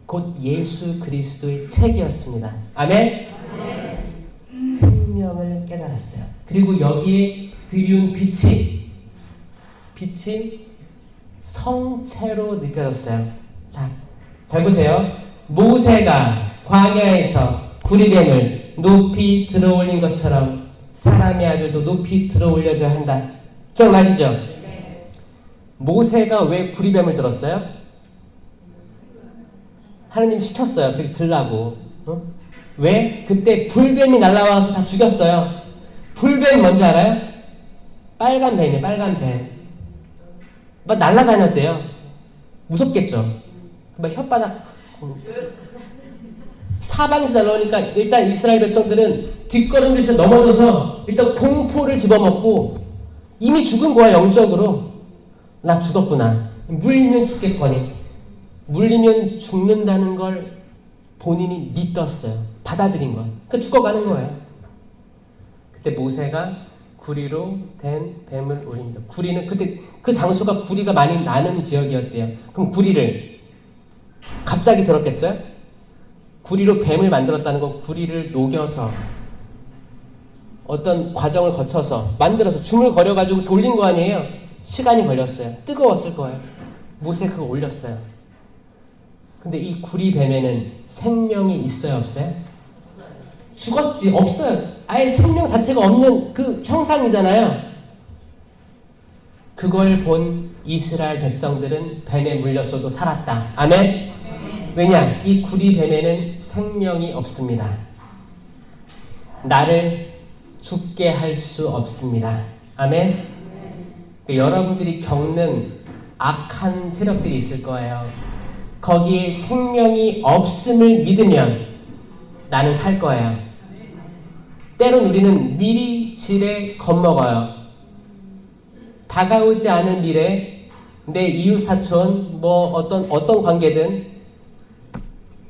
곧 예수 그리스도의 책이었습니다. 아멘? 생명을 깨달았어요. 그리고 여기에 드리운 빛이 성체로 느껴졌어요. 자, 잘 보세요. 모세가 광야에서 구리뱀을 높이 들어올린 것처럼 사람의 아들도 높이 들어올려져야 한다. 기억나시죠? 네. 모세가 왜 구리뱀을 들었어요? 하느님 시켰어요. 그렇게 들라고. 어? 왜? 그때 불뱀이 날아와서 다 죽였어요. 불뱀 뭔지 알아요? 빨간 뱀이에요. 빨간 뱀. 막 날아다녔대요. 무섭겠죠? 막 혓바닥 사방에서 날아오니까 일단 이스라엘 백성들은 뒷걸음질 넘어져서 일단 공포를 집어먹고 이미 죽은 거야. 영적으로 나 죽었구나. 물리면 죽겠거니. 물리면 죽는다는 걸 본인이 믿었어요. 받아들인 거야. 그러니까 죽어가는 거예요. 그때 모세가 구리로 된 뱀을 올립니다. 구리는 그때 그 장소가 구리가 많이 나는 지역이었대요. 그럼 구리를 갑자기 들었겠어요? 구리로 뱀을 만들었다는 건 구리를 녹여서 어떤 과정을 거쳐서 만들어서 줌을 걸여가지고 돌린 거 아니에요? 시간이 걸렸어요. 뜨거웠을 거예요. 모세 그거 올렸어요. 근데 이 구리 뱀에는 생명이 있어요? 없어요? 죽었지. 없어요. 아예 생명 자체가 없는 그 형상이잖아요. 그걸 본 이스라엘 백성들은 뱀에 물렸어도 살았다. 아멘? 왜냐? 이 구리 뱀에는 생명이 없습니다. 나를 죽게 할 수 없습니다. 아멘? 여러분들이 겪는 악한 세력들이 있을 거예요. 거기에 생명이 없음을 믿으면 나는 살 거예요. 때론 우리는 미리 지레 겁먹어요. 다가오지 않은 미래, 내 이웃사촌, 어떤 관계든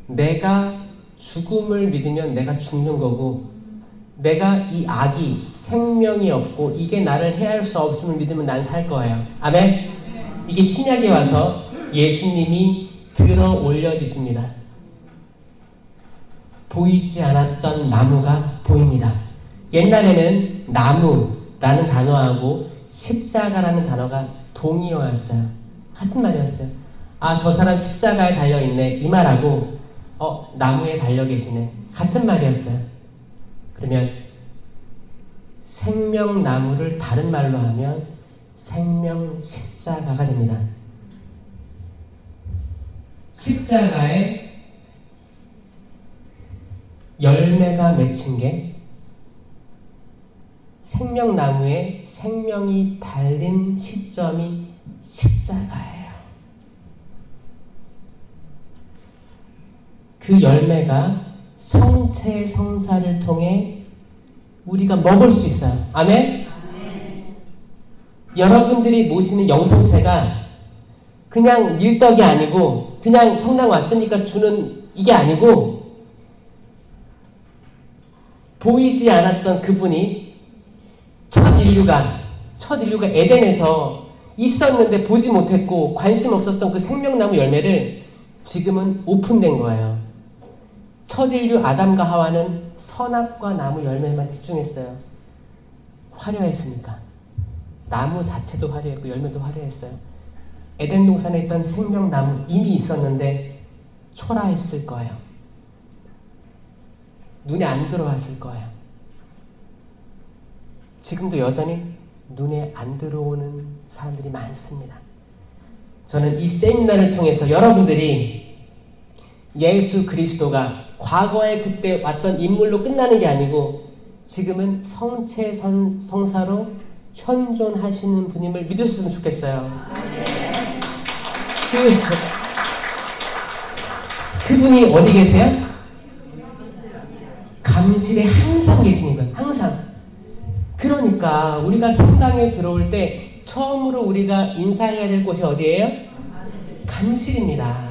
내가 죽음을 믿으면 내가 죽는 거고, 내가 이 악이 생명이 없고 이게 나를 해할 수 없음을 믿으면 난 살 거예요. 아멘? 이게 신약에 와서 예수님이 들어 올려주십니다. 보이지 않았던 나무가 보입니다. 옛날에는 나무라는 단어하고 십자가라는 단어가 동의어였어요. 같은 말이었어요. 아, 저 사람 십자가에 달려있네. 이 말하고 나무에 달려 계시네. 같은 말이었어요. 그러면 생명나무를 다른 말로 하면 생명십자가가 됩니다. 십자가에 열매가 맺힌 게 생명나무에 생명이 달린 시점이 십자가예요. 그 열매가 성체 성사를 통해 우리가 먹을 수 있어요. 아멘? 아멘. 여러분들이 모시는 영성체가 그냥 밀떡이 아니고 그냥 성당 왔으니까 주는 이게 아니고 보이지 않았던 그분이 첫 인류가 에덴에서 있었는데 보지 못했고 관심 없었던 그 생명나무 열매를 지금은 오픈된 거예요. 첫 인류 아담과 하와는 선악과 나무 열매만 집중했어요. 화려했습니까? 나무 자체도 화려했고 열매도 화려했어요. 에덴 동산에 있던 생명나무 이미 있었는데 초라했을 거예요. 눈에 안 들어왔을 거예요. 지금도 여전히 눈에 안 들어오는 사람들이 많습니다. 저는 이 세미나를 통해서 여러분들이 예수 그리스도가 과거에 그때 왔던 인물로 끝나는 게 아니고 지금은 성체 성사로 현존하시는 분임을 믿으셨으면 좋겠어요. 그분이 어디 계세요? 감실에 항상 계시는 거예요. 항상. 그러니까 우리가 성당에 들어올 때 처음으로 우리가 인사해야 될 곳이 어디예요? 감실입니다.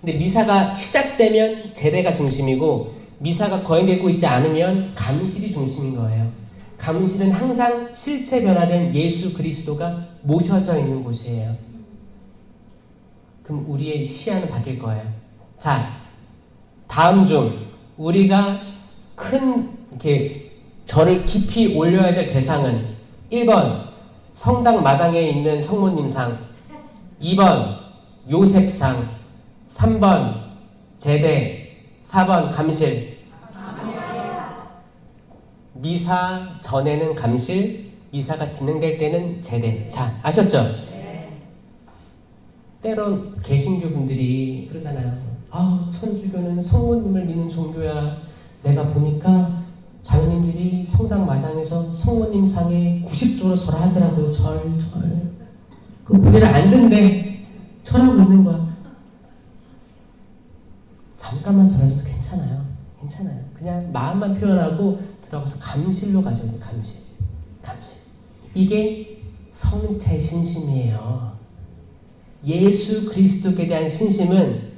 근데 미사가 시작되면 제대가 중심이고 미사가 거행되고 있지 않으면 감실이 중심인 거예요. 감실은 항상 실체 변화된 예수 그리스도가 모셔져 있는 곳이에요. 그럼 우리의 시야는 바뀔 거예요. 자, 다음 중 우리가 큰 이렇게 절을 깊이 올려야 될 대상은 1번 성당 마당에 있는 성모님상, 2번 요셉상, 3번 제대, 4번 감실. 미사 전에는 감실, 미사가 진행될 때는 제대. 자, 아셨죠? 때론 개신교 분들이 그러잖아요. 천주교는 성모님을 믿는 종교야. 내가 보니까 자매님들이 성당 마당에서 성모님 상에 90도로 절하 하더라고요. 절. 그 고개를 안 든대. 절하고 있는 거야. 잠깐만 절하셔도 괜찮아요. 그냥 마음만 표현하고 들어가서 감실로 가셔야 돼요. 감실. 이게 성체 신심이에요. 예수 그리스도께 대한 신심은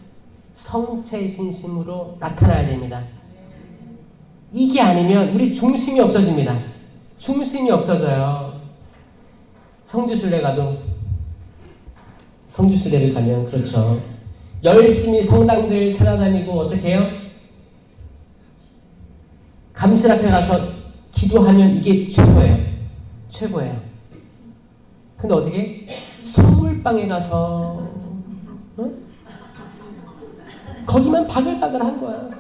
성체 신심으로 나타나야 됩니다. 이게 아니면 우리 중심이 없어집니다. 중심이 없어져요. 성지순례 성지순례를 가면 그렇죠. 열심히 성당들 찾아다니고 어떻게 해요? 감실 앞에 가서 기도하면 이게 최고예요. 근데 어떻게? 선물방에 가서 거기만 바글바글한 거야.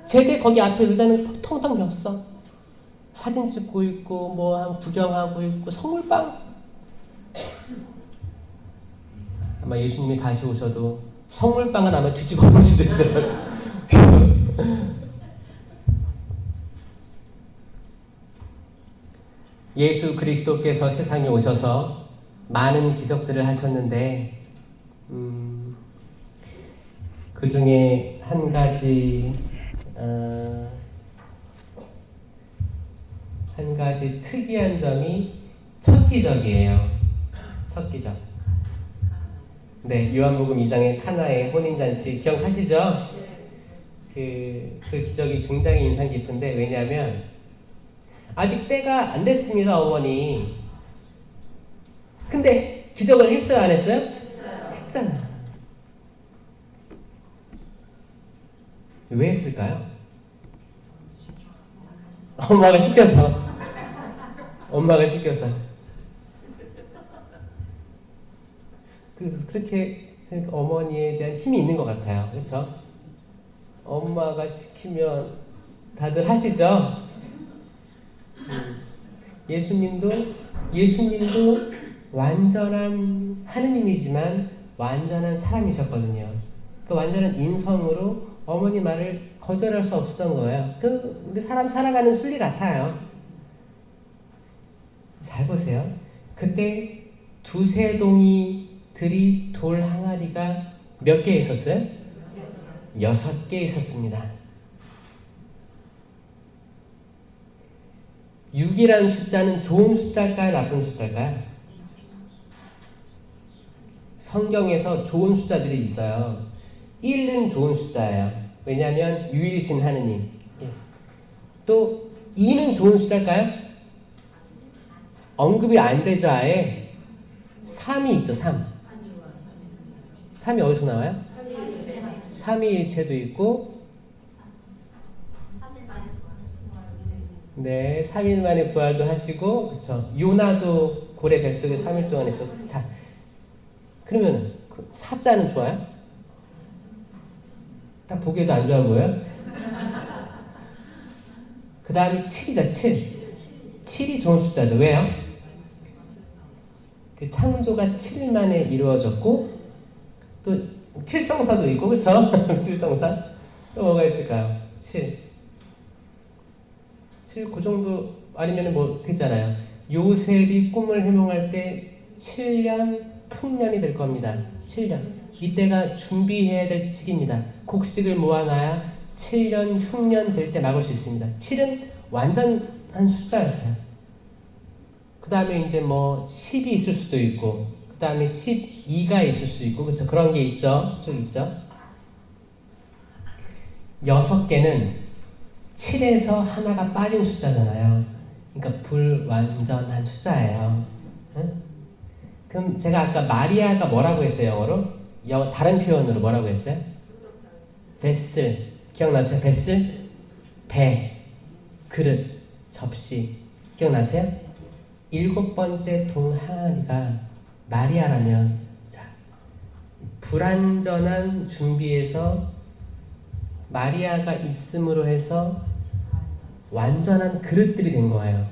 제대 거기 앞에 의자는 텅텅 비었어. 사진 찍고 있고 뭐 구경하고 있고. 선물방. 아마 예수님이 다시 오셔도 선물방은 아마 뒤집어 볼 수도 있어요. 예수 그리스도께서 세상에 오셔서 많은 기적들을 하셨는데 그 중에 한 가지 특이한 점이 첫 기적이에요. 첫 기적. 네, 요한복음 2장의 카나의 혼인잔치 기억하시죠? 그 기적이 굉장히 인상 깊은데, 왜냐하면 아직 때가 안 됐습니다, 어머니. 근데 기적을 했어요, 안 했어요? 했잖아. 왜 했을까요? 엄마가 시켜서. 그래서 그렇게 어머니에 대한 힘이 있는 것 같아요. 그렇죠? 엄마가 시키면 다들 하시죠? 예수님도 완전한 하느님이지만 완전한 사람이셨거든요. 그 완전한 인성으로 어머니 말을 거절할 수 없었던 거예요. 우리 사람 살아가는 순리 같아요. 잘 보세요. 그때 두세 동이들이 돌 항아리가 몇 개 있었어요? 6개 있었습니다. 6이라는 숫자는 좋은 숫자일까요? 나쁜 숫자일까요? 성경에서 좋은 숫자들이 있어요. 1은 좋은 숫자예요. 왜냐하면 유일신 하느님. 또 2는 좋은 숫자일까요? 언급이 안 되죠. 아예 3이 있죠. 3이 어디서 나와요? 삼위일체도 있고, 네, 3일 만에 부활도 하시고, 그쵸. 요나도 고래 뱃속에 3일 동안 있었고. 자, 그러면은 사자는 좋아요? 딱 보기에도 안 좋아 보여요? 그 다음이 7이죠. 7이 좋은 숫자죠. 왜요? 그 창조가 7일 만에 이루어졌고, 또 칠성사도 있고, 그쵸? 칠성사. 또 뭐가 있을까요? 7, 그 정도. 아니면 뭐 그랬잖아요. 요셉이 꿈을 해몽할 때 7년 풍년이 될 겁니다. 7년. 이때가 준비해야 될 시기입니다. 곡식을 모아놔야 7년 흉년 될 때 막을 수 있습니다. 7은 완전한 숫자였어요. 그 다음에 이제 뭐 10이 있을 수도 있고, 그 다음에 12가 있을 수 있고, 그렇죠? 그런 게 있죠. 좀 있죠. 6개는 7에서 하나가 빠진 숫자잖아요. 그러니까 불완전한 숫자예요. 응? 그럼 제가 아까 마리아가 뭐라고 했어요, 영어로? 다른 표현으로 뭐라고 했어요? 베슬. 기억나세요? 베슬? 배, 그릇, 접시. 기억나세요? 7번째 동항아리가 마리아라면, 자, 불완전한 준비에서 마리아가 있음으로 해서 완전한 그릇들이 된 거예요.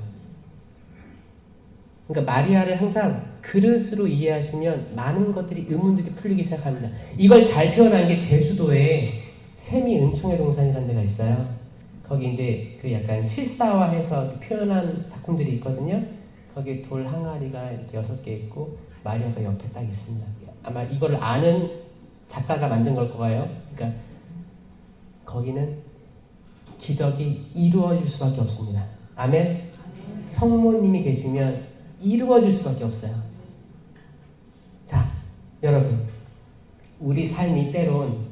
그러니까 마리아를 항상 그릇으로 이해하시면 많은 것들이, 의문들이 풀리기 시작합니다. 이걸 잘 표현한 게 제주도에 세미 은총의 동산이라는 데가 있어요. 거기 이제 그 약간 실사화해서 표현한 작품들이 있거든요. 거기 돌 항아리가 이렇게 6개 있고 마리아가 옆에 딱 있습니다. 아마 이걸 아는 작가가 만든 걸 거예요. 그러니까 거기는 기적이 이루어질 수밖에 없습니다. 아멘. 성모님이 계시면 이루어질 수밖에 없어요. 자, 여러분, 우리 삶이 때론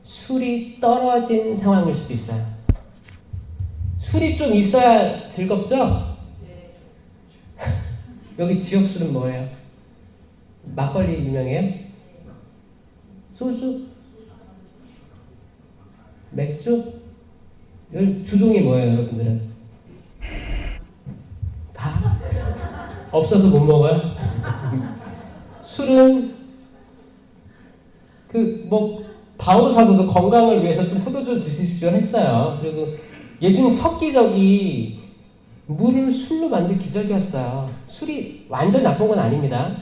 술이 떨어진 상황일 수도 있어요. 술이 좀 있어야 즐겁죠? 여기 지역 술은 뭐예요? 막걸리 유명해요? 소주? 맥주? 여기 주종이 뭐예요, 여러분들은? 다? 없어서 못 먹어요? 술은 바오로 사도도 건강을 위해서 좀 포도주 드십시오 했어요. 그리고 예수님 첫 기적이 물을 술로 만든 기적이었어요. 술이 완전 나쁜 건 아닙니다.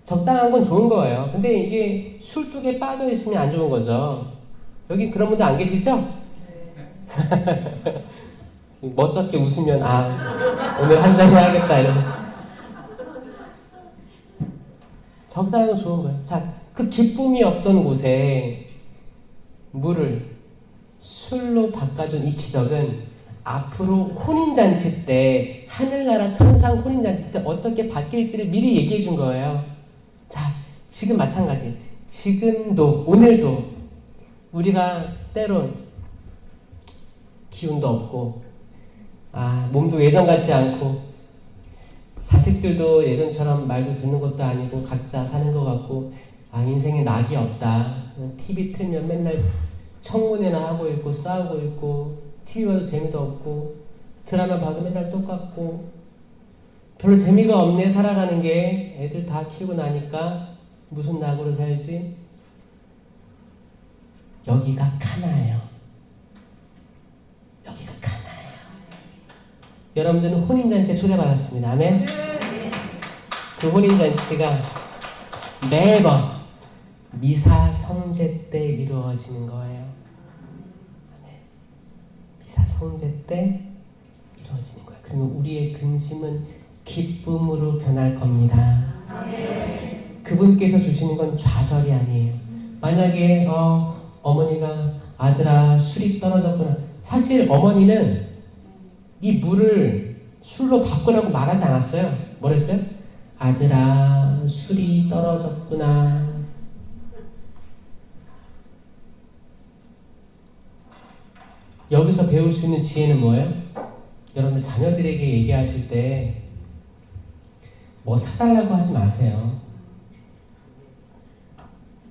적당한 건 좋은 거예요. 근데 이게 술독에 빠져 있으면 안 좋은 거죠. 여기 그런 분들 안 계시죠? 멋쩍게 웃으면 오늘 한 잔 해야겠다 이런. 적당한 건 좋은 거예요. 자, 그 기쁨이 없던 곳에 물을 술로 바꿔준 이 기적은 앞으로 혼인잔치 때, 하늘나라 천상 혼인잔치 때 어떻게 바뀔지를 미리 얘기해 준 거예요. 자, 지금 마찬가지. 지금도, 오늘도 우리가 때론 기운도 없고, 몸도 예전 같지 않고, 자식들도 예전처럼 말도 듣는 것도 아니고, 각자 사는 것 같고, 인생에 낙이 없다. TV 틀면 맨날 청문회나 하고 있고, 싸우고 있고, TV 봐도 재미도 없고, 드라마 봐도 맨날 똑같고, 별로 재미가 없네, 살아가는 게. 애들 다 키우고 나니까 무슨 낙으로 살지? 여기가 카나예요. 여기가 카나예요. 여러분들은 혼인잔치에 초대받았습니다. 아멘? 그 혼인잔치가 매번 미사 성제 때 이루어지는 거예요. 아멘. 미사 성제 때 이루어지는 거예요. 그러면 우리의 근심은 기쁨으로 변할 겁니다. 아멘. 그분께서 주시는 건 좌절이 아니에요. 만약에 어머니가 아들아 술이 떨어졌구나. 사실 어머니는 이 물을 술로 바꾸라고 말하지 않았어요. 뭐랬어요? 아들아 술이 떨어졌구나. 여기서 배울 수 있는 지혜는 뭐예요? 여러분들 자녀들에게 얘기하실 때 뭐 사달라고 하지 마세요.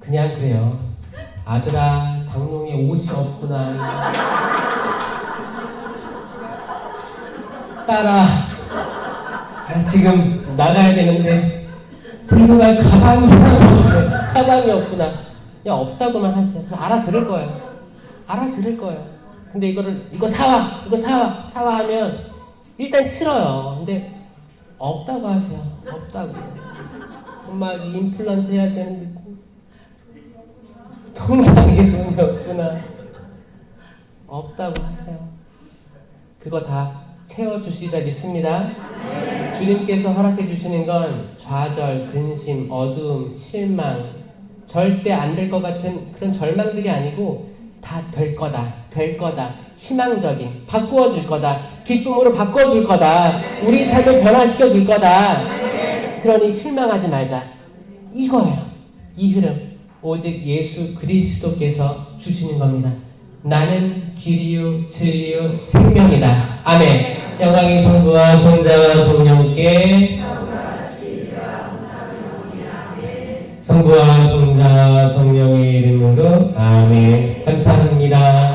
그냥 그래요. 아들아 장롱에 옷이 없구나. 딸아 나 지금 나가야 되는데 들고 갈 가방이 없구나. 야, 없다고만 하세요. 알아들을 거예요. 알아들을 거예요. 근데 이거 사와 하면 일단 싫어요. 근데 없다고 하세요. 없다고. 엄마 임플란트 해야 되는데 통장에 돈이 없구나. 없다고 하세요. 그거 다 채워주시리라 믿습니다. 주님께서 허락해 주시는 건 좌절, 근심, 어두움, 실망, 절대 안 될 것 같은 그런 절망들이 아니고 다 될 거다, 희망적인, 바꾸어질 거다, 기쁨으로 바꿔줄 거다, 우리 삶을 변화시켜줄 거다. 그러니 실망하지 말자. 이거예요. 이 흐름. 오직 예수 그리스도께서 주시는 겁니다. 나는 길이요 진리요 생명이다. 아멘. 영광이 성부와 성자와 성령께, 성부와 성자와 성령의 이름으로 아멘. 감사합니다.